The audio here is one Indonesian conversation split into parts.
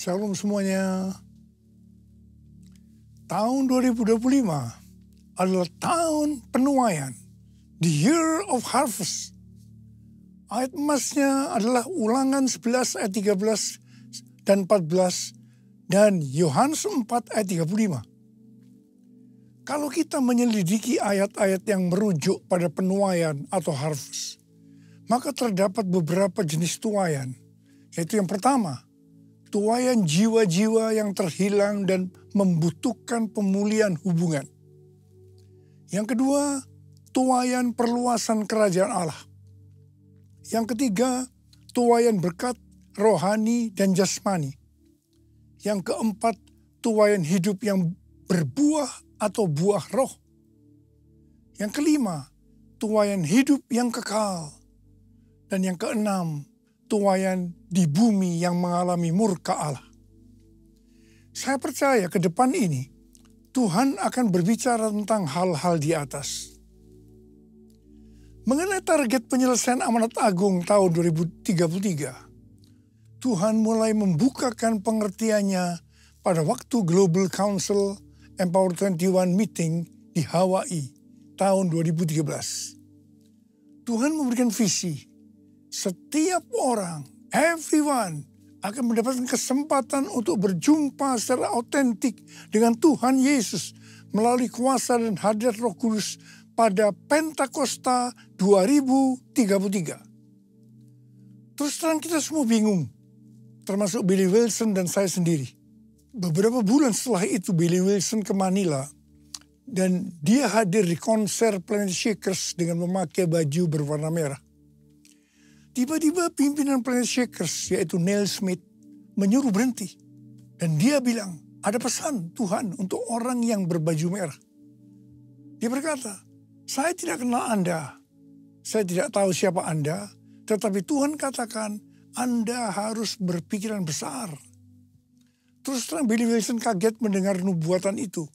Shalom semuanya. Tahun 2025 adalah tahun penuaian. The year of harvest. Ayat emasnya adalah Ulangan 11 ayat 13 dan 14 dan Yohanes 4 ayat 35. Kalau kita menyelidiki ayat-ayat yang merujuk pada penuaian atau harvest, maka terdapat beberapa jenis tuaian. Yaitu yang pertama, tuaian jiwa-jiwa yang terhilang dan membutuhkan pemulihan hubungan. Yang kedua, tuaian perluasan kerajaan Allah. Yang ketiga, tuaian berkat rohani dan jasmani. Yang keempat, tuaian hidup yang berbuah atau buah roh. Yang kelima, tuaian hidup yang kekal. Dan yang keenam, tuaian di bumi yang mengalami murka Allah. Saya percaya ke depan ini, Tuhan akan berbicara tentang hal-hal di atas. Mengenai target penyelesaian amanat agung tahun 2033, Tuhan mulai membukakan pengertiannya pada waktu Global Council Empower 21 meeting di Hawaii tahun 2013. Tuhan memberikan visi. Setiap orang, everyone, akan mendapatkan kesempatan untuk berjumpa secara autentik dengan Tuhan Yesus melalui kuasa dan hadirat Roh Kudus pada Pentakosta 2033. Terus terang kita semua bingung, termasuk Billy Wilson dan saya sendiri. Beberapa bulan setelah itu Billy Wilson ke Manila dan dia hadir di konser Planet Shakers dengan memakai baju berwarna merah. Tiba-tiba pimpinan Planet Shakers, yaitu Neil Smith, menyuruh berhenti. Dan dia bilang, ada pesan Tuhan untuk orang yang berbaju merah. Dia berkata, saya tidak kenal Anda. Saya tidak tahu siapa Anda. Tetapi Tuhan katakan, Anda harus berpikiran besar. Terus terang Billy Wilson kaget mendengar nubuatan itu.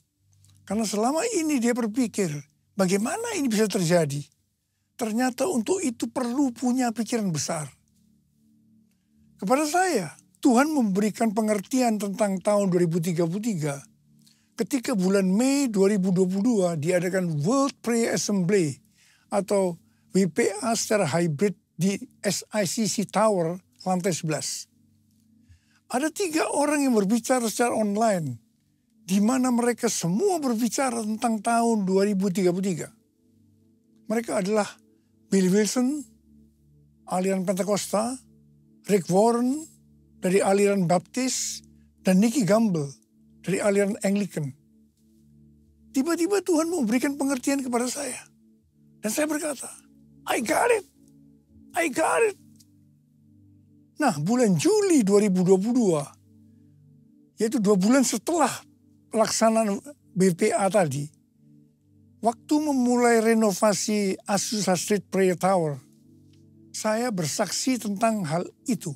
Karena selama ini dia berpikir, bagaimana ini bisa terjadi? Ternyata untuk itu perlu punya pikiran besar. Kepada saya, Tuhan memberikan pengertian tentang tahun 2033 ketika bulan Mei 2022 diadakan World Prayer Assembly atau WPA secara hybrid di SICC Tower lantai 11. Ada 3 orang yang berbicara secara online di mana mereka semua berbicara tentang tahun 2033. Mereka adalah Billy Wilson, aliran Pentakosta, Rick Warren dari aliran Baptis, dan Nicky Gamble dari aliran Anglican. Tiba-tiba Tuhan memberikan pengertian kepada saya. Dan saya berkata, I got it. I got it. Nah, bulan Juli 2022, yaitu 2 bulan setelah pelaksanaan BPA tadi, waktu memulai renovasi Azusa Street Prayer Tower, saya bersaksi tentang hal itu.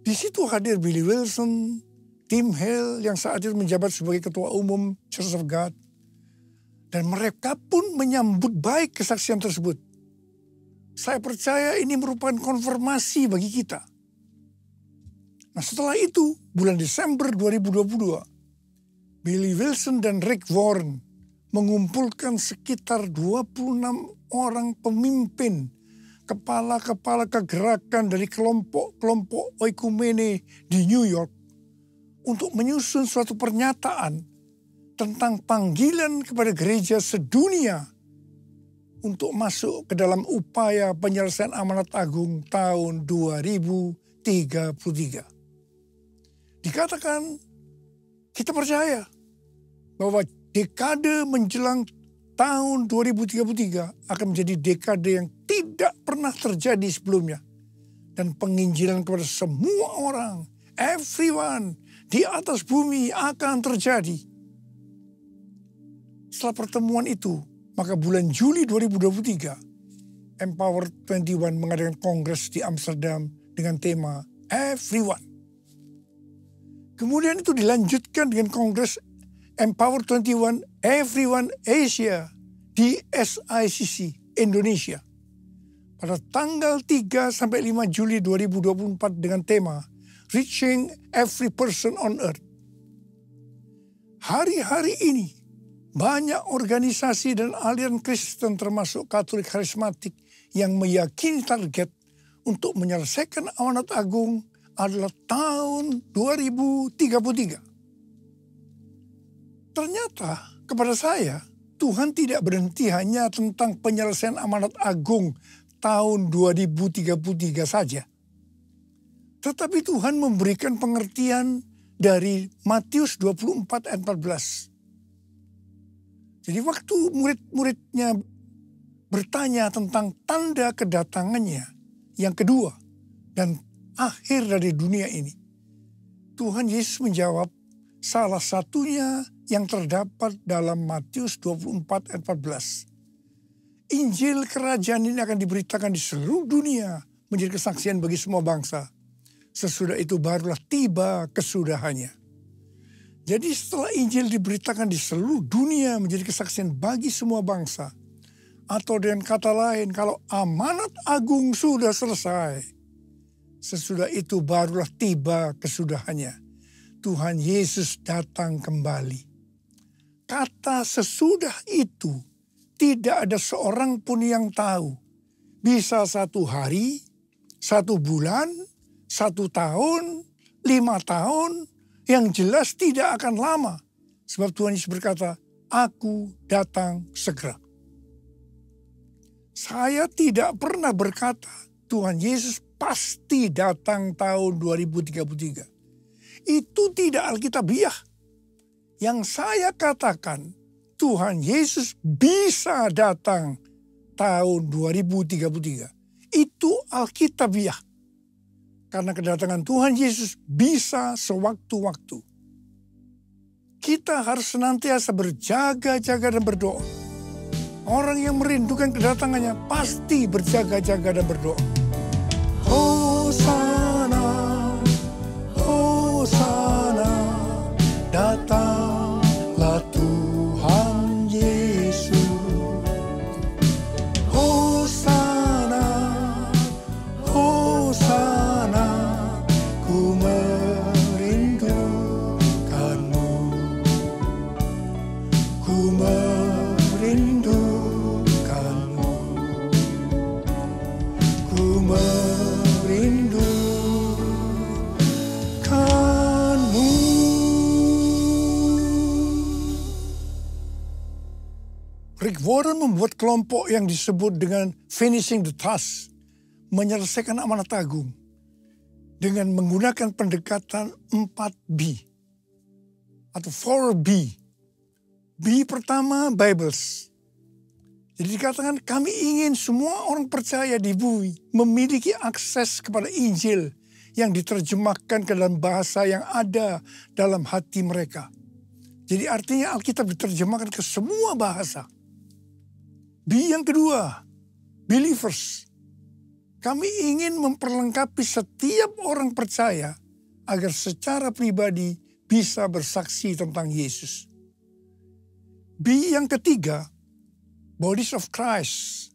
Di situ hadir Billy Wilson, Tim Hale yang saat itu menjabat sebagai Ketua Umum Church of God. Dan mereka pun menyambut baik kesaksian tersebut. Saya percaya ini merupakan konfirmasi bagi kita. Nah setelah itu, bulan Desember 2022, Billy Wilson dan Rick Warren mengumpulkan sekitar 26 orang pemimpin, kepala-kepala kegerakan dari kelompok-kelompok oikumene di New York untuk menyusun suatu pernyataan tentang panggilan kepada gereja sedunia untuk masuk ke dalam upaya penyelesaian amanat agung tahun 2033. Dikatakan, kita percaya bahwa dekade menjelang tahun 2033 akan menjadi dekade yang tidak pernah terjadi sebelumnya. Dan penginjilan kepada semua orang, everyone, di atas bumi akan terjadi. Setelah pertemuan itu, maka bulan Juli 2023, Empower 21 mengadakan kongres di Amsterdam dengan tema Everyone. Kemudian itu dilanjutkan dengan kongres Empower 21 Everyone Asia di SICC Indonesia pada tanggal 3 sampai 5 Juli 2024 dengan tema reaching every person on earth. Hari-hari ini banyak organisasi dan aliran Kristen termasuk Katolik karismatik yang meyakini target untuk menyelesaikan amanat agung adalah tahun 2033. Ternyata kepada saya, Tuhan tidak berhenti hanya tentang penyelesaian amanat agung tahun 2033 saja. Tetapi Tuhan memberikan pengertian dari Matius 24 ayat 14. Jadi waktu murid-muridnya bertanya tentang tanda kedatangannya yang kedua dan akhir dari dunia ini, Tuhan Yesus menjawab, salah satunya yang terdapat dalam Matius 24 ayat 14. Injil kerajaan ini akan diberitakan di seluruh dunia menjadi kesaksian bagi semua bangsa. Sesudah itu barulah tiba kesudahannya. Jadi setelah Injil diberitakan di seluruh dunia menjadi kesaksian bagi semua bangsa. Atau dengan kata lain, kalau amanat agung sudah selesai, sesudah itu barulah tiba kesudahannya. Tuhan Yesus datang kembali. Kata sesudah itu tidak ada seorang pun yang tahu. Bisa 1 hari, 1 bulan, 1 tahun, 5 tahun. Yang jelas tidak akan lama. Sebab Tuhan Yesus berkata, aku datang segera. Saya tidak pernah berkata Tuhan Yesus pasti datang tahun 2033. Itu tidak alkitabiah. Yang saya katakan, Tuhan Yesus bisa datang tahun 2033. Itu alkitabiah. Karena kedatangan Tuhan Yesus bisa sewaktu-waktu. Kita harus senantiasa berjaga-jaga dan berdoa. Orang yang merindukan kedatangannya pasti berjaga-jaga dan berdoa. Hosana, Hosana, datanglah Tuhan Yesus. Hosana, Hosana, ku merindukanmu. Ku merindukanmu. Ku merindukanmu. Rick Warren membuat kelompok yang disebut dengan Finishing the Task, menyelesaikan amanat agung, dengan menggunakan pendekatan 4B atau 4B. B pertama, Bibles. Jadi dikatakan kami ingin semua orang percaya di bumi memiliki akses kepada Injil yang diterjemahkan ke dalam bahasa yang ada dalam hati mereka. Jadi artinya Alkitab diterjemahkan ke semua bahasa. B yang kedua, believers. Kami ingin memperlengkapi setiap orang percaya agar secara pribadi bisa bersaksi tentang Yesus. B yang ketiga, Bodies of Christ.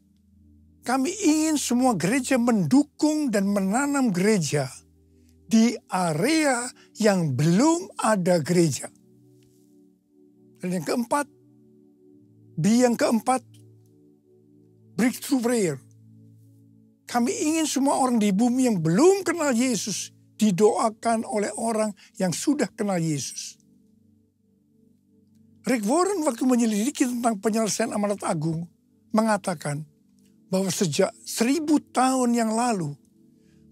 Kami ingin semua gereja mendukung dan menanam gereja di area yang belum ada gereja. Dan yang keempat, B yang keempat, breakthrough prayer. Kami ingin semua orang di bumi yang belum kenal Yesus didoakan oleh orang yang sudah kenal Yesus. Rick Warren waktu menyelidiki tentang penyelesaian amanat agung mengatakan bahwa sejak 1000 tahun yang lalu,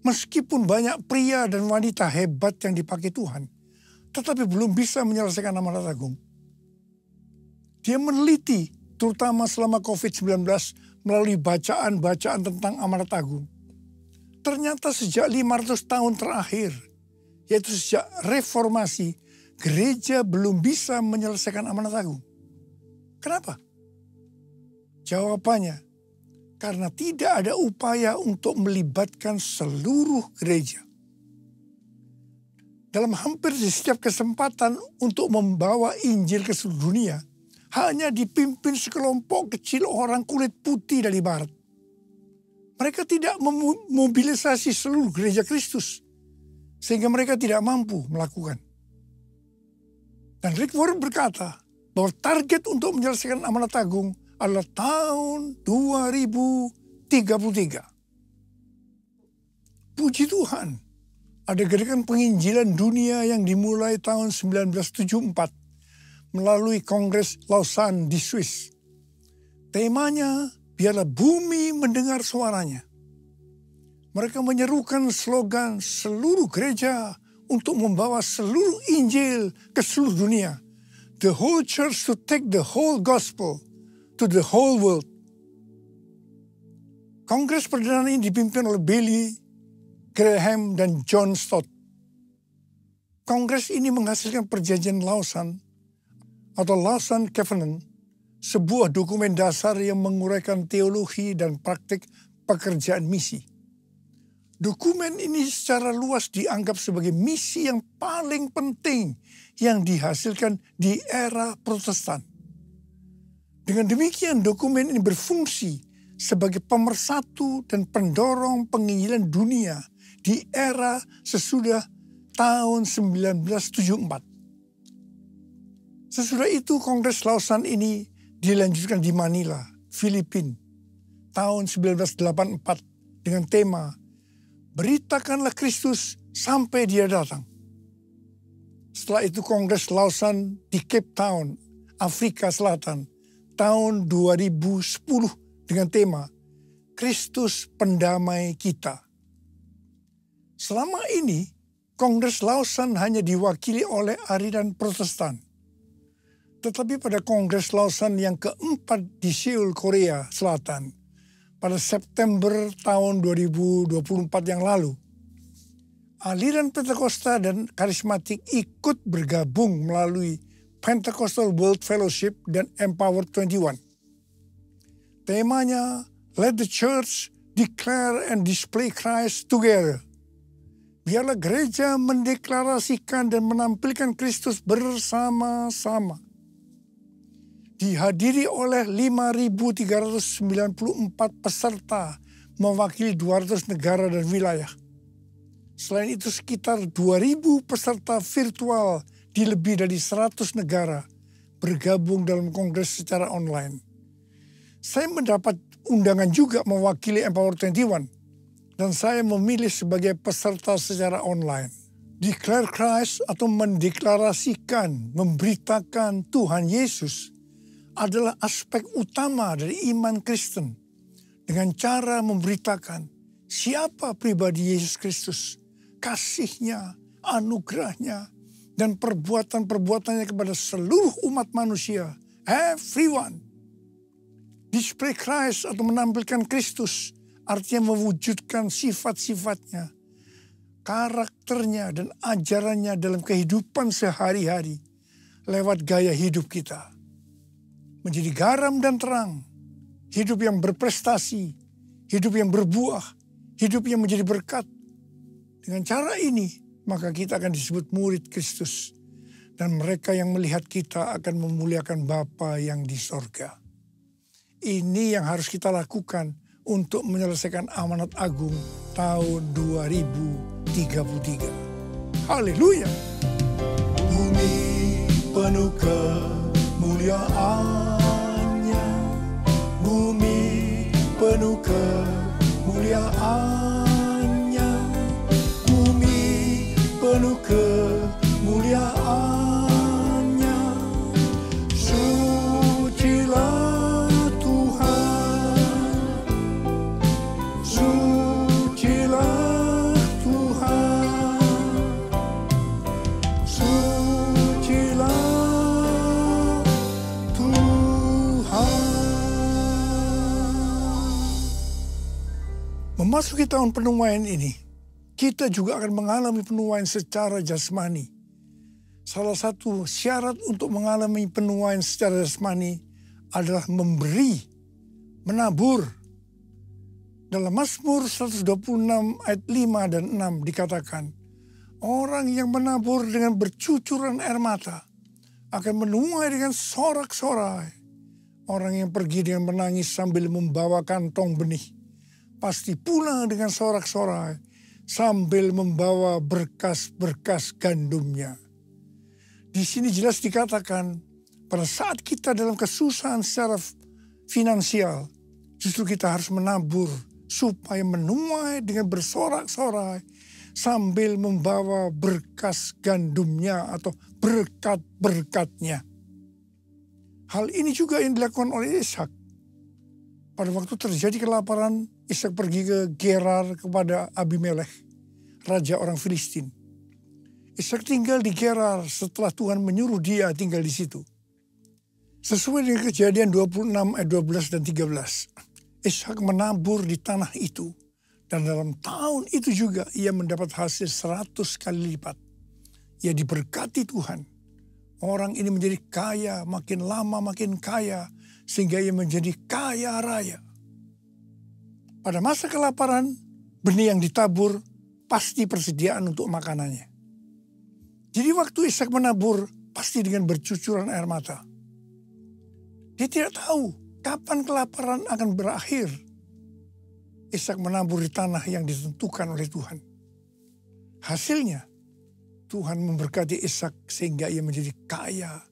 meskipun banyak pria dan wanita hebat yang dipakai Tuhan, tetapi belum bisa menyelesaikan amanat agung. Dia meneliti terutama selama COVID-19 melalui bacaan-bacaan tentang amanat agung. Ternyata sejak 500 tahun terakhir, yaitu sejak reformasi, gereja belum bisa menyelesaikan amanat agung. Kenapa? Jawabannya, karena tidak ada upaya untuk melibatkan seluruh gereja. Dalam hampir di setiap kesempatan untuk membawa Injil ke seluruh dunia, hanya dipimpin sekelompok kecil orang kulit putih dari barat. Mereka tidak memobilisasi seluruh gereja Kristus. sehingga mereka tidak mampu melakukan. Dan Rick Warren berkata bahwa target untuk menyelesaikan amanat agung adalah tahun 2033. Puji Tuhan, ada gerakan penginjilan dunia yang dimulai tahun 1974 melalui Kongres Lausanne di Swiss. Temanya, biarlah bumi mendengar suaranya. Mereka menyerukan slogan seluruh gereja untuk membawa seluruh Injil ke seluruh dunia. The whole church to take the whole gospel to the whole world. Kongres perdana ini dipimpin oleh Billy Graham dan John Stott. Kongres ini menghasilkan perjanjian Lausanne atau Lausanne Covenant, sebuah dokumen dasar yang menguraikan teologi dan praktik pekerjaan misi. Dokumen ini secara luas dianggap sebagai misi yang paling penting yang dihasilkan di era Protestan. Dengan demikian, dokumen ini berfungsi sebagai pemersatu dan pendorong penginjilan dunia di era sesudah tahun 1974. Sesudah itu, Kongres Lausanne ini dilanjutkan di Manila, Filipina, tahun 1984 dengan tema Beritakanlah Kristus sampai Dia datang. Setelah itu Kongres Lausanne di Cape Town, Afrika Selatan, tahun 2010 dengan tema Kristus Pendamai Kita. Selama ini, Kongres Lausanne hanya diwakili oleh aliran Protestan. Tetapi pada Kongres Lausanne yang keempat di Seoul, Korea Selatan, pada September tahun 2024 yang lalu, aliran Pentakosta dan karismatik ikut bergabung melalui Pentecostal World Fellowship dan Empower 21. Temanya, Let the Church Declare and Display Christ Together. Biarlah gereja mendeklarasikan dan menampilkan Kristus bersama-sama. Dihadiri oleh 5.394 peserta mewakili 200 negara dan wilayah. Selain itu sekitar 2.000 peserta virtual di lebih dari 100 negara bergabung dalam kongres secara online. Saya mendapat undangan juga mewakili Empower 21 dan saya memilih sebagai peserta secara online. Declare Christ atau mendeklarasikan, memberitakan Tuhan Yesus adalah aspek utama dari iman Kristen dengan cara memberitakan siapa pribadi Yesus Kristus, kasih-Nya, anugerah-Nya, dan perbuatan-perbuatannya kepada seluruh umat manusia, everyone. Display Christ atau menampilkan Kristus artinya mewujudkan sifat-sifatnya, karakternya, dan ajarannya dalam kehidupan sehari-hari lewat gaya hidup kita. Menjadi garam dan terang, hidup yang berprestasi, hidup yang berbuah, hidup yang menjadi berkat. Dengan cara ini, maka kita akan disebut murid Kristus. Dan mereka yang melihat kita akan memuliakan Bapa yang di sorga. Ini yang harus kita lakukan untuk menyelesaikan amanat agung tahun 2033. Haleluya! Bumi penuh kemuliaan-Nya, bumi penuh kemuliaan-Nya, bumi penuh kemuliaan-Nya. Sucilah Tuhan, sucilah Tuhan, sucilah memasuki tahun penuaian ini, kita juga akan mengalami penuaian secara jasmani. Salah satu syarat untuk mengalami penuaian secara jasmani adalah memberi, menabur. Dalam Mazmur 126 ayat 5 dan 6 dikatakan, orang yang menabur dengan bercucuran air mata akan menuai dengan sorak-sorai. Orang yang pergi dengan menangis sambil membawa kantong benih pasti pulang dengan sorak-sorai, sambil membawa berkas-berkas gandumnya. Di sini jelas dikatakan pada saat kita dalam kesusahan secara finansial, justru kita harus menabur supaya menuai dengan bersorak-sorai sambil membawa berkas gandumnya atau berkat-berkatnya. Hal ini juga yang dilakukan oleh Ishak. Pada waktu terjadi kelaparan, Ishak pergi ke Gerar kepada Abimelekh, raja orang Filistin. Ishak tinggal di Gerar setelah Tuhan menyuruh dia tinggal di situ. Sesuai dengan Kejadian 26 ayat 12 dan 13. Ishak menabur di tanah itu. Dan dalam tahun itu juga ia mendapat hasil 100 kali lipat. Ia diberkati Tuhan. Orang ini menjadi kaya, makin lama makin kaya. Sehingga ia menjadi kaya raya. Pada masa kelaparan, benih yang ditabur pasti persediaan untuk makanannya. Jadi waktu Ishak menabur, pasti dengan bercucuran air mata. Dia tidak tahu kapan kelaparan akan berakhir. Ishak menabur di tanah yang ditentukan oleh Tuhan. Hasilnya, Tuhan memberkati Ishak sehingga ia menjadi kaya.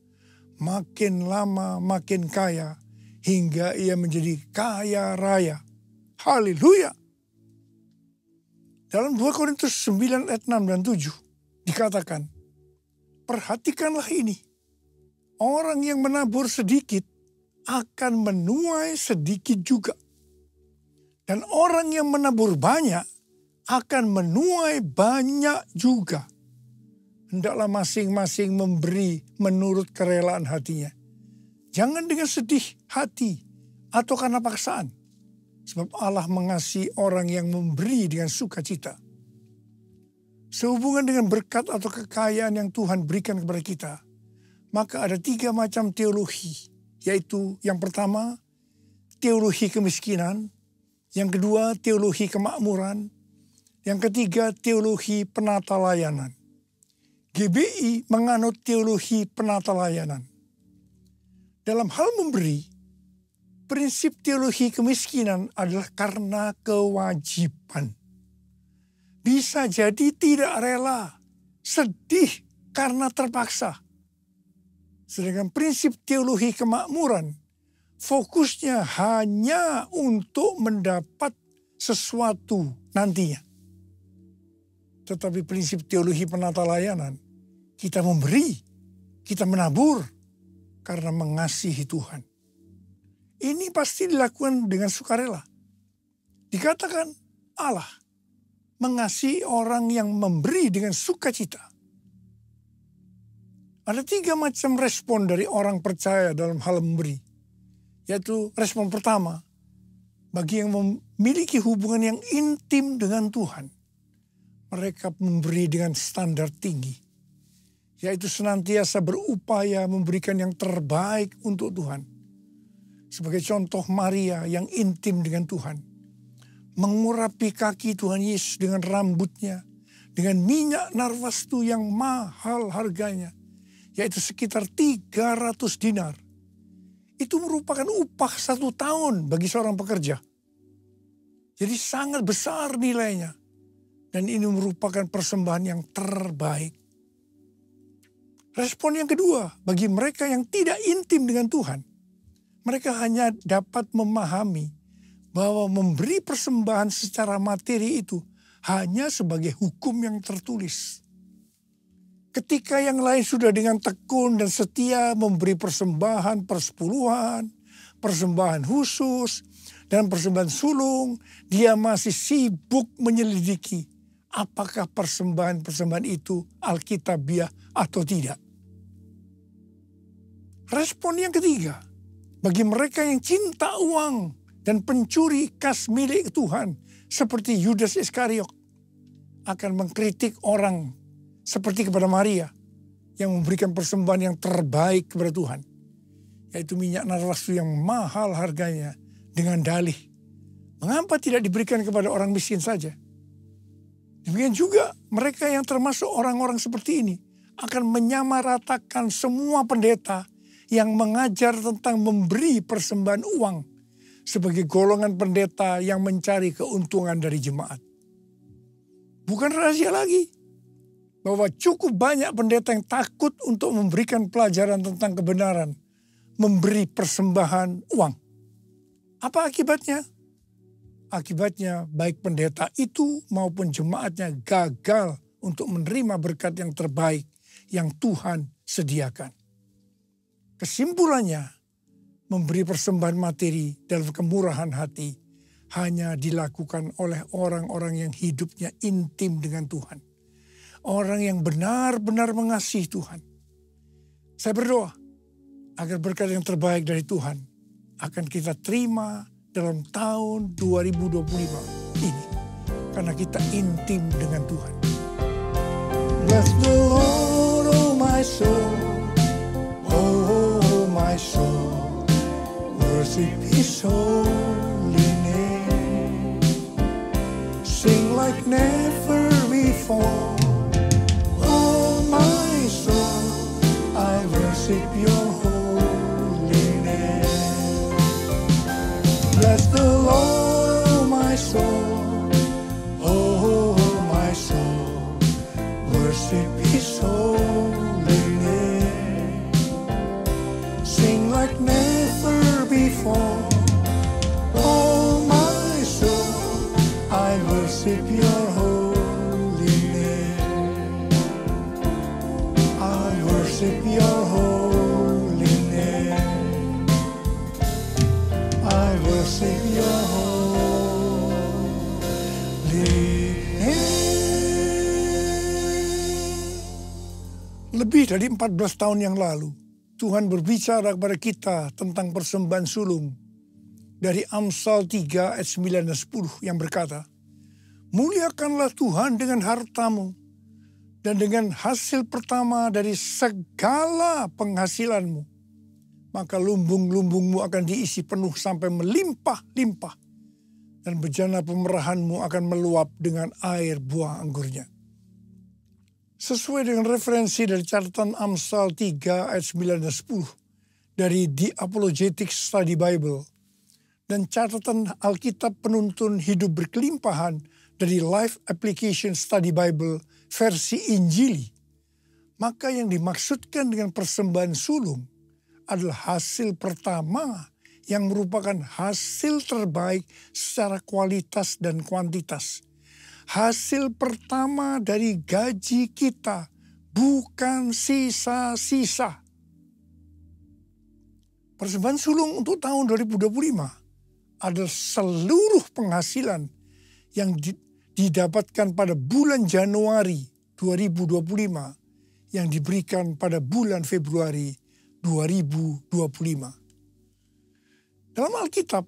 Makin lama makin kaya, hingga ia menjadi kaya raya. Haleluya! Dalam 2 Korintus 9 ayat 6 dan 7 dikatakan, perhatikanlah ini, orang yang menabur sedikit akan menuai sedikit juga. Dan orang yang menabur banyak akan menuai banyak juga. Hendaklah masing-masing memberi menurut kerelaan hatinya. Jangan dengan sedih hati atau karena paksaan. Sebab Allah mengasihi orang yang memberi dengan sukacita. Sehubungan dengan berkat atau kekayaan yang Tuhan berikan kepada kita, maka ada 3 macam teologi, yaitu yang pertama, teologi kemiskinan, yang kedua, teologi kemakmuran, yang ketiga, teologi penata layanan. GBI menganut teologi penata layanan. Dalam hal memberi, prinsip teologi kemiskinan adalah karena kewajiban. Bisa jadi tidak rela, sedih karena terpaksa. Sedangkan prinsip teologi kemakmuran, fokusnya hanya untuk mendapat sesuatu nantinya. Tetapi prinsip teologi penata layanan, kita memberi, kita menabur karena mengasihi Tuhan. Ini pasti dilakukan dengan sukarela. Dikatakan Allah mengasihi orang yang memberi dengan sukacita. Ada 3 macam respon dari orang percaya dalam hal memberi. Yaitu respon pertama, bagi yang memiliki hubungan yang intim dengan Tuhan. Mereka memberi dengan standar tinggi. Yaitu senantiasa berupaya memberikan yang terbaik untuk Tuhan. Sebagai contoh Maria yang intim dengan Tuhan. Mengurapi kaki Tuhan Yesus dengan rambutnya. Dengan minyak narwastu yang mahal harganya. Yaitu sekitar 300 dinar. Itu merupakan upah 1 tahun bagi seorang pekerja. Jadi sangat besar nilainya. Dan ini merupakan persembahan yang terbaik. Respon yang kedua, bagi mereka yang tidak intim dengan Tuhan. Mereka hanya dapat memahami bahwa memberi persembahan secara materi itu hanya sebagai hukum yang tertulis. Ketika yang lain sudah dengan tekun dan setia memberi persembahan persepuluhan, persembahan khusus, dan persembahan sulung, dia masih sibuk menyelidiki apakah persembahan-persembahan itu alkitabiah atau tidak. Respon yang ketiga, bagi mereka yang cinta uang dan pencuri kas milik Tuhan, seperti Yudas Iskariot, akan mengkritik orang seperti kepada Maria yang memberikan persembahan yang terbaik kepada Tuhan, yaitu minyak narwastu yang mahal harganya, dengan dalih, mengapa tidak diberikan kepada orang miskin saja? Demikian juga mereka yang termasuk orang-orang seperti ini akan menyamaratakan semua pendeta yang mengajar tentang memberi persembahan uang sebagai golongan pendeta yang mencari keuntungan dari jemaat. Bukan rahasia lagi bahwa cukup banyak pendeta yang takut untuk memberikan pelajaran tentang kebenaran, memberi persembahan uang. Apa akibatnya? Akibatnya baik pendeta itu maupun jemaatnya gagal untuk menerima berkat yang terbaik yang Tuhan sediakan. Kesimpulannya, memberi persembahan materi dalam kemurahan hati hanya dilakukan oleh orang-orang yang hidupnya intim dengan Tuhan. Orang yang benar-benar mengasihi Tuhan. Saya berdoa agar berkat yang terbaik dari Tuhan akan kita terima dalam tahun 2025 ini. Karena kita intim dengan Tuhan. Bless the Lord, oh my soul, oh my soul, worship His holy name. Sing like never before, oh my soul, I worship Your holy name. Bless the Lord, oh my soul, oh my soul, worship His holy name. Sing like never before, oh my soul, I worship Your holy name. I worship Your holy name. I worship Your holy name. Lebih dari 14 tahun yang lalu, Tuhan berbicara kepada kita tentang persembahan sulung. Dari Amsal 3 ayat 9 dan 10 yang berkata, muliakanlah Tuhan dengan hartamu dan dengan hasil pertama dari segala penghasilanmu. Maka lumbung-lumbungmu akan diisi penuh sampai melimpah-limpah. Dan bejana pemerahanmu akan meluap dengan air buah anggurnya. Sesuai dengan referensi dari catatan Amsal 3 ayat 9 dan 10 dari The Apologetic Study Bible dan catatan Alkitab Penuntun Hidup Berkelimpahan dari Life Application Study Bible versi Injili, maka yang dimaksudkan dengan persembahan sulung adalah hasil pertama yang merupakan hasil terbaik secara kualitas dan kuantitas. Hasil pertama dari gaji kita, bukan sisa-sisa. Persembahan sulung untuk tahun 2025 adalah seluruh penghasilan yang didapatkan pada bulan Januari 2025 yang diberikan pada bulan Februari 2025. Dalam Alkitab,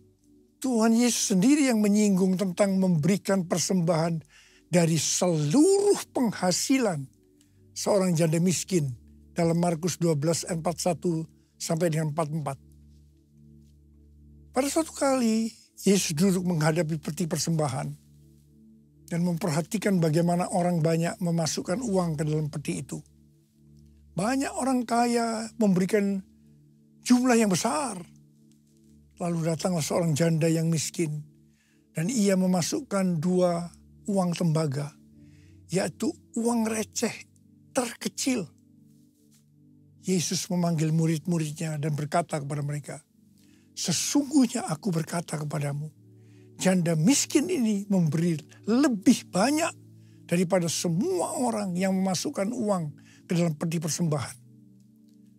Tuhan Yesus sendiri yang menyinggung tentang memberikan persembahan dari seluruh penghasilan seorang janda miskin dalam Markus 12 ayat 41 sampai dengan 44. Pada suatu kali Yesus duduk menghadapi peti persembahan dan memperhatikan bagaimana orang banyak memasukkan uang ke dalam peti itu. Banyak orang kaya memberikan jumlah yang besar. Lalu datanglah seorang janda yang miskin dan ia memasukkan 2 uang tembaga, yaitu uang receh terkecil. Yesus memanggil murid-muridnya dan berkata kepada mereka, sesungguhnya aku berkata kepadamu, janda miskin ini memberi lebih banyak daripada semua orang yang memasukkan uang ke dalam peti persembahan.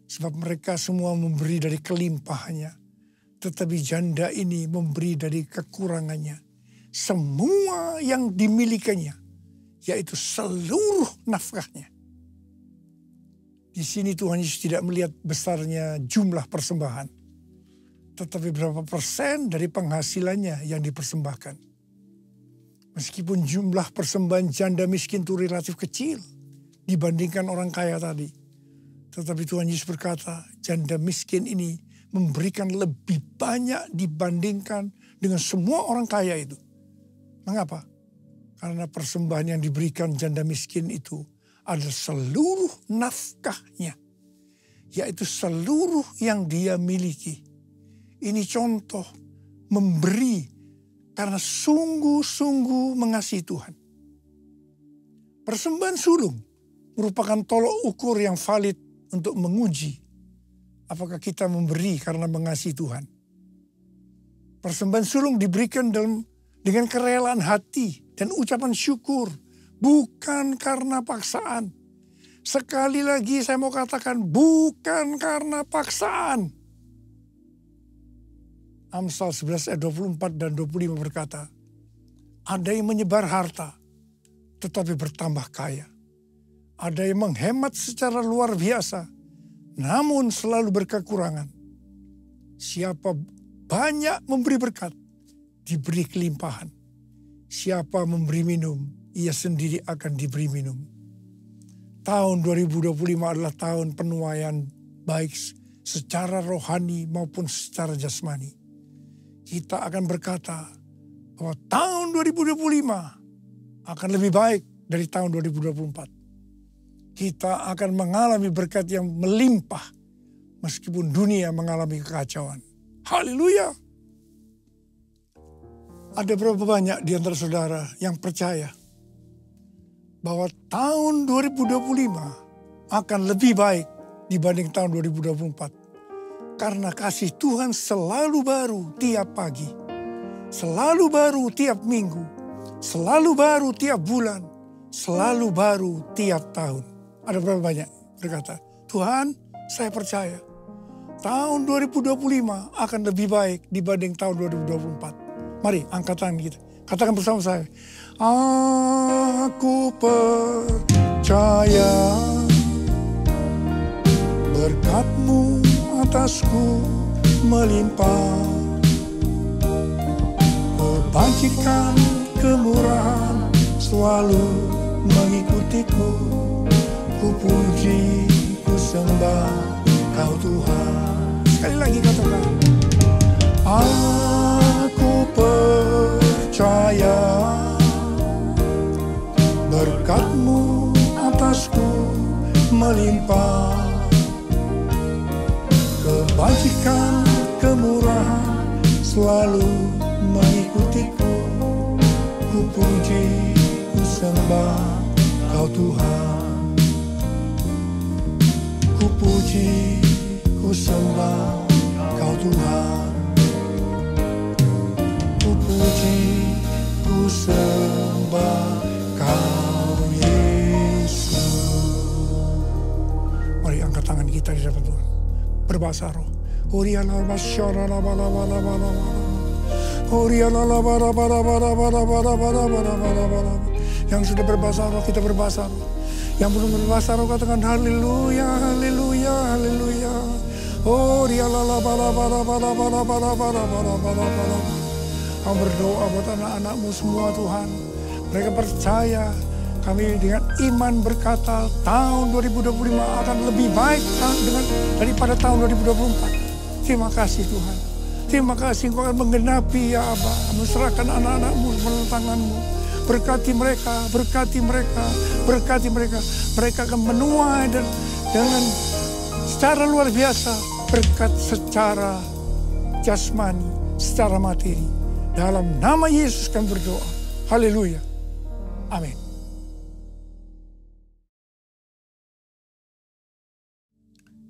Sebab mereka semua memberi dari kelimpahannya. Tetapi janda ini memberi dari kekurangannya. Semua yang dimilikinya, yaitu seluruh nafkahnya. Di sini Tuhan Yesus tidak melihat besarnya jumlah persembahan. Tetapi berapa persen dari penghasilannya yang dipersembahkan. Meskipun jumlah persembahan janda miskin itu relatif kecil dibandingkan orang kaya tadi. Tetapi Tuhan Yesus berkata, janda miskin ini memberikan lebih banyak dibandingkan dengan semua orang kaya itu. Mengapa? Karena persembahan yang diberikan janda miskin itu adalah seluruh nafkahnya. Yaitu seluruh yang dia miliki. Ini contoh memberi karena sungguh-sungguh mengasihi Tuhan. Persembahan sulung merupakan tolok ukur yang valid untuk menguji apakah kita memberi karena mengasihi Tuhan. Persembahan sulung diberikan dengan kerelaan hati dan ucapan syukur, bukan karena paksaan. Sekali lagi saya mau katakan, bukan karena paksaan. Amsal 11 ayat 24 dan 25 berkata, ada yang menyebar harta, tetapi bertambah kaya. Ada yang menghemat secara luar biasa, namun selalu berkekurangan. Siapa banyak memberi berkat, diberi kelimpahan. Siapa memberi minum, ia sendiri akan diberi minum. Tahun 2025 adalah tahun penuaian baik secara rohani maupun secara jasmani. Kita akan berkata bahwa tahun 2025 akan lebih baik dari tahun 2024. Kita akan mengalami berkat yang melimpah meskipun dunia mengalami kekacauan. Haleluya. Ada berapa banyak di antara saudara yang percaya bahwa tahun 2025 akan lebih baik dibanding tahun 2024. Karena kasih Tuhan selalu baru tiap pagi. Selalu baru tiap minggu. Selalu baru tiap bulan. Selalu baru tiap tahun. Ada berapa banyak berkata, Tuhan saya percaya tahun 2025 akan lebih baik dibanding tahun 2024. Mari angkat tangan kita. Katakan bersama saya. Aku percaya berkat-Mu atasku melimpah. Kebajikan, kemurahan selalu mengikutiku. Ku puji, ku sembah Kau Tuhan. Sekali lagi katakan. Aku percaya berkat-Mu atasku melimpah. Kebajikan, kemurahan selalu mengikutiku. Ku puji, ku sembah Kau Tuhan. Ku puji, ku sembah Kau Tuhan. Ku puji, ku sembah Kau Yesus. Mari angkat tangan kita di hadapan Tuhan. Berbahasa roh. Yang sudah berbahasa roh, kita berbahasa roh. Yang belum berbahasa roh, katakan haleluya, haleluya, haleluya. Kau berdoa buat anak-anakmu semua Tuhan. Mereka percaya, kami dengan iman berkata tahun 2025 akan lebih baik daripada tahun 2024. Terima kasih Tuhan. Terima kasih Engkau akan menggenapi ya Aba. Serahkan anak-anakmu dalam tangan-Mu. Berkati mereka, berkati mereka, berkati mereka. Mereka akan menuai dengan secara luar biasa. Berkat secara jasmani, secara materi. Dalam nama Yesus kami berdoa. Haleluya. Amin.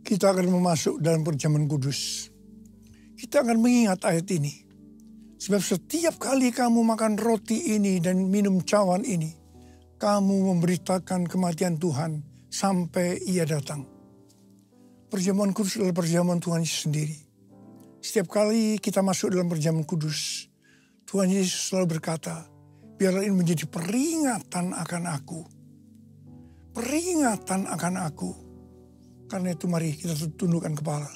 Kita akan memasuk dalam perjamuan kudus. Kita akan mengingat ayat ini. Sebab setiap kali kamu makan roti ini dan minum cawan ini, kamu memberitakan kematian Tuhan sampai Ia datang. Perjamuan kudus adalah perjamuan Tuhan Yesus sendiri. Setiap kali kita masuk dalam perjamuan kudus, Tuhan Yesus selalu berkata, biarlah ini menjadi peringatan akan aku. Peringatan akan aku. Karena itu mari kita tundukkan kepala.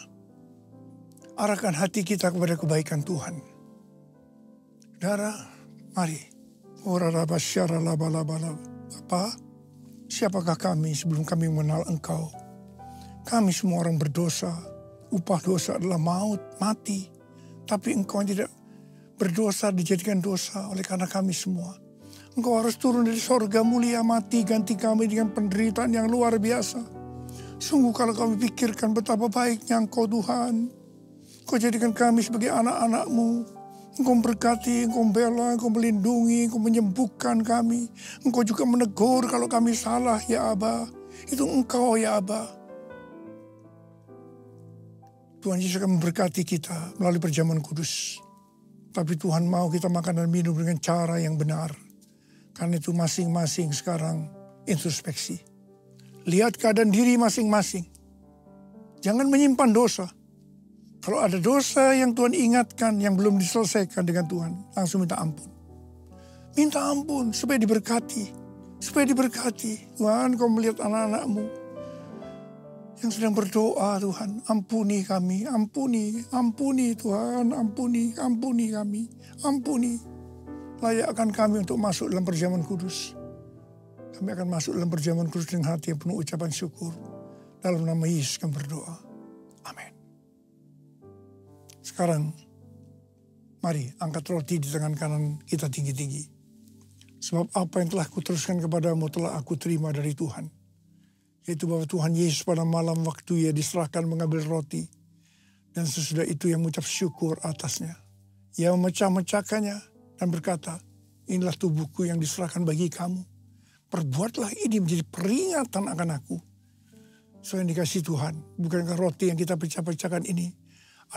Arahkan hati kita kepada kebaikan Tuhan. Saudara, mari. Bapa, siapakah kami sebelum kami mengenal Engkau? Kami semua orang berdosa. Upah dosa adalah maut, mati. Tapi Engkau tidak berdosa dijadikan dosa oleh karena kami semua. Engkau harus turun dari sorga mulia, mati, ganti kami dengan penderitaan yang luar biasa. Sungguh kalau kami pikirkan betapa baiknya Engkau Tuhan. Kau jadikan kami sebagai anak-anak-Mu. Engkau memberkati, Engkau membela, Engkau melindungi, Engkau menyembuhkan kami. Engkau juga menegur kalau kami salah, ya Aba. Itu Engkau, ya Aba. Tuhan Yesus akan memberkati kita melalui perjamuan kudus. Tapi Tuhan mau kita makan dan minum dengan cara yang benar. Karena itu masing-masing sekarang introspeksi. Lihat keadaan diri masing-masing. Jangan menyimpan dosa. Kalau ada dosa yang Tuhan ingatkan yang belum diselesaikan dengan Tuhan, langsung minta ampun. Minta ampun supaya diberkati. Supaya diberkati. Tuhan, Kau melihat anak-anak-Mu yang sedang berdoa, Tuhan. Ampuni kami, ampuni Tuhan, ampuni kami, ampuni. Layakkan kami untuk masuk dalam perjamuan kudus. Kami akan masuk dalam perjamuan kudus dengan hati yang penuh ucapan syukur. Dalam nama Yesus kami berdoa. Amin. Sekarang, mari angkat roti di tangan kanan kita tinggi-tinggi. Sebab apa yang telah kuteruskan kepadamu telah aku terima dari Tuhan. Yaitu bahwa Tuhan Yesus pada malam waktu Ia diserahkan mengambil roti. Dan sesudah itu Ia mengucap syukur atasnya. Ia memecah-mecahkannya dan berkata, inilah tubuhku yang diserahkan bagi kamu. Perbuatlah ini menjadi peringatan akan aku. So yang dikasih Tuhan, bukankah roti yang kita pecah-pecahkan ini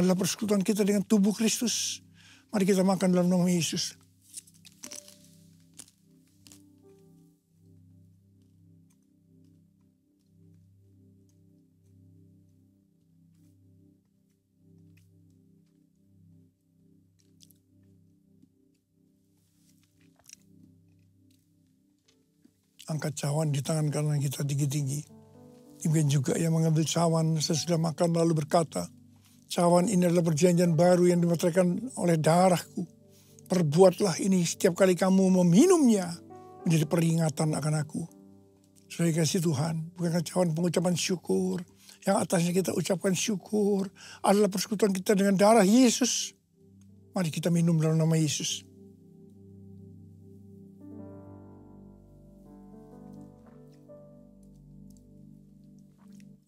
adalah persekutuan kita dengan tubuh Kristus. Mari kita makan dalam nama Yesus. Angkat cawan di tangan kanan kita tinggi-tinggi. Demikian juga yang mengambil cawan sesudah makan lalu berkata, cawan ini adalah perjanjian baru yang dimeteraikan oleh darahku. Perbuatlah ini setiap kali kamu meminumnya menjadi peringatan akan aku. Saudara kasih Tuhan, bukankah cawan pengucapan syukur yang atasnya kita ucapkan syukur adalah persekutuan kita dengan darah Yesus. Mari kita minum dalam nama Yesus.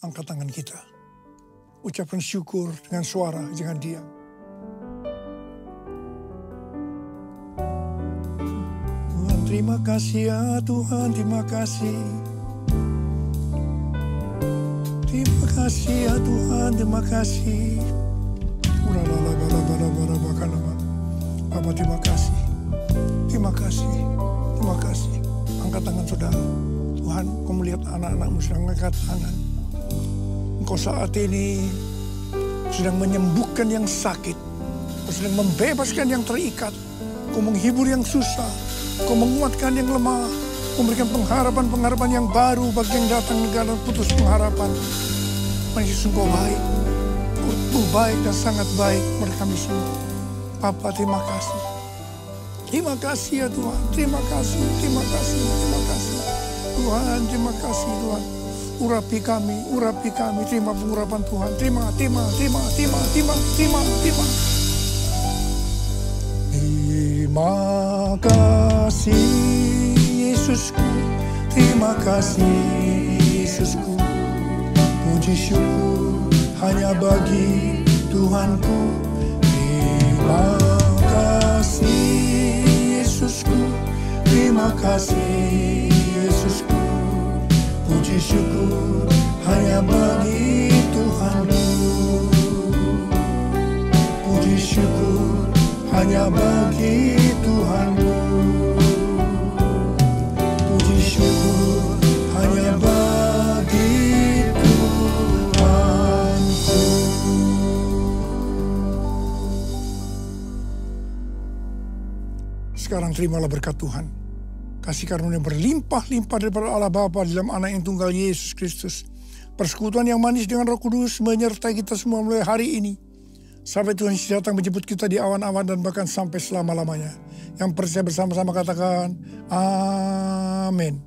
Angkat tangan kita. Ucapkan syukur dengan suara, jangan diam. Tuhan terima kasih ya Tuhan, terima kasih. Terima kasih ya Tuhan, terima kasih. Bapak terima kasih. Terima kasih. Terima kasih. Angkat tangan saudara. Tuhan, Kau melihat anak-anak-Mu sedang mengangkat tangan. Engkau saat ini sedang menyembuhkan yang sakit. Engkau sedang membebaskan yang terikat. Engkau menghibur yang susah. Engkau menguatkan yang lemah. Memberikan pengharapan-pengharapan yang baru bagi yang datang negara putus pengharapan. Yesus Engkau baik. Engkau baik dan sangat baik bagi kami semua. Bapa terima kasih. Terima kasih ya Tuhan. Terima kasih, terima kasih, terima kasih. Tuhan, terima kasih Tuhan. Urapi kami, terima pengurapan Tuhan, terima. Terima kasih Yesusku, terima kasih Yesusku. Puji syukur hanya bagi Tuhanku. Terima kasih Yesusku, terima kasih Yesusku. Puji syukur hanya bagi Tuhanku. Puji syukur hanya bagi Tuhanku. Puji syukur hanya bagi Tuhanku. Sekarang terimalah berkat Tuhan. Kasih karunia berlimpah-limpah daripada Allah Bapa dalam Anak yang tunggal Yesus Kristus. Persekutuan yang manis dengan Roh Kudus menyertai kita semua mulai hari ini. Sampai Tuhan Yesus datang menjemput kita di awan-awan dan bahkan sampai selama-lamanya. Yang percaya bersama-sama katakan, amin.